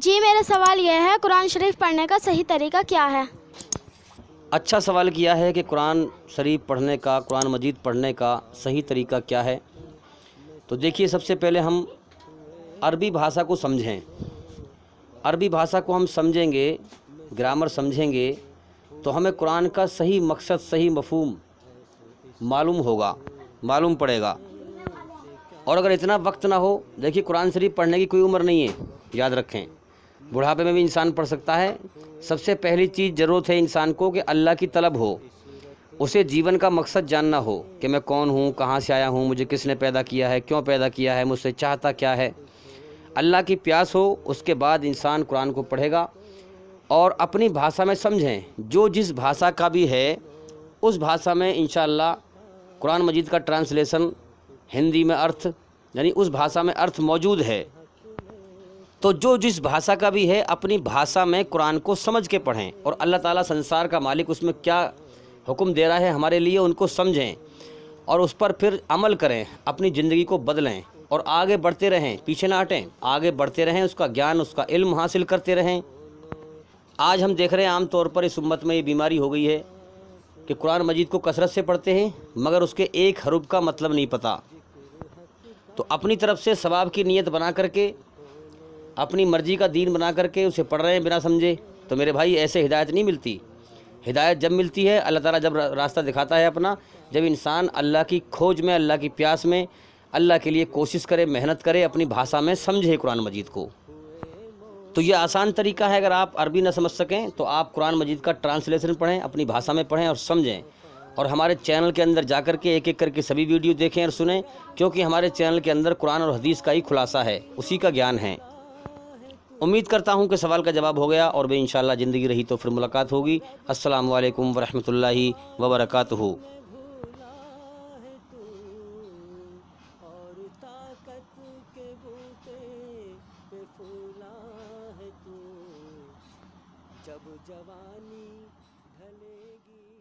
جی میرا سوال یہ ہے قرآن شریف پڑھنے کا صحیح طریقہ کیا ہے؟ اچھا سوال کیا ہے کہ قرآن شریف پڑھنے کا، قرآن مجید پڑھنے کا صحیح طریقہ کیا ہے۔ تو دیکھیے، سب سے پہلے ہم عربی بھاشا کو سمجھیں۔ عربی بھاشا کو ہم سمجھیں گے، گرامر سمجھیں گے تو ہمیں قرآن کا صحیح مقصد، صحیح مفہوم معلوم پڑے گا۔ اور اگر اتنا وقت نہ ہو، دیکھیے قرآن شریف پڑھنے کی کوئی عمر نہیں ہے، یاد رکھیں، بڑھاپے میں بھی انسان پڑھ سکتا ہے۔ سب سے پہلی چیز ضرورت ہے انسان کو کہ اللہ کی طلب ہو، اسے جیون کا مقصد جاننا ہو کہ میں کون ہوں، کہاں سے آیا ہوں، مجھے کس نے پیدا کیا ہے، کیوں پیدا کیا ہے، مجھ سے چاہتا کیا ہے۔ اللہ کی پیاس ہو، اس کے بعد انسان قرآن کو پڑھے گا اور اپنی بھاشا میں سمجھیں۔ جو جس بھاشا کا بھی ہے اس بھاشا میں انشاءاللہ قرآن مجید کا ٹرانسلیشن ہندی میں ارتھ، یعنی اس بھاشا میں ارتھ موجود ہے۔ تو جو جس بھاشا کا بھی ہے اپنی بھاشا میں قرآن کو سمجھ کے پڑھیں، اور اللہ تعالیٰ سنسار کا مالک اس میں کیا حکم دے رہا ہے ہمارے لیے ان کو سمجھیں اور اس پر پھر عمل کریں، اپنی زندگی کو بدلیں اور آگے بڑھتے رہیں، پیچھے نہ ہٹیں، آگے بڑھتے رہیں، اس کا گیان، اس کا علم حاصل کرتے رہیں۔ آج ہم دیکھ رہے ہیں عام طور پر اس امت میں یہ بیماری ہو گئی ہے کہ قرآن مجید کو کثرت سے پڑھتے ہیں مگر اس کے ایک حرف کا مطلب نہیں پتہ۔ تو اپنی طرف سے ثواب کی نیت بنا کر کے، اپنی مرضی کا دین بنا کر کے اسے پڑھ رہے ہیں بنا سمجھے، تو میرے بھائی ایسے ہدایت نہیں ملتی۔ ہدایت جب ملتی ہے، اللہ تعالیٰ جب راستہ دکھاتا ہے اپنا، جب انسان اللہ کی کھوج میں، اللہ کی پیاس میں، اللہ کے لیے کوشش کرے، محنت کرے، اپنی بھاشا میں سمجھے قرآن مجید کو۔ تو یہ آسان طریقہ ہے، اگر آپ عربی نہ سمجھ سکیں تو آپ قرآن مجید کا ٹرانسلیشن پڑھیں، اپنی بھاشا میں پڑھیں اور سمجھیں، اور ہمارے چینل کے اندر جا کر کے ایک ایک کر کے سبھی ویڈیو دیکھیں اور سنیں، کیونکہ ہمارے چینل کے اندر قرآن اور حدیث کا ہی خلاصہ ہے، اسی کا گیان ہے۔ امید کرتا ہوں کہ سوال کا جواب ہو گیا، اور بھی انشاءاللہ زندگی رہی تو پھر ملاقات ہوگی۔ السلام علیکم ورحمۃ اللہ وبرکاتہ۔ اور طاقت کے بوتے پہ پھولا ہے تو، جب جوانی ڈھلے گی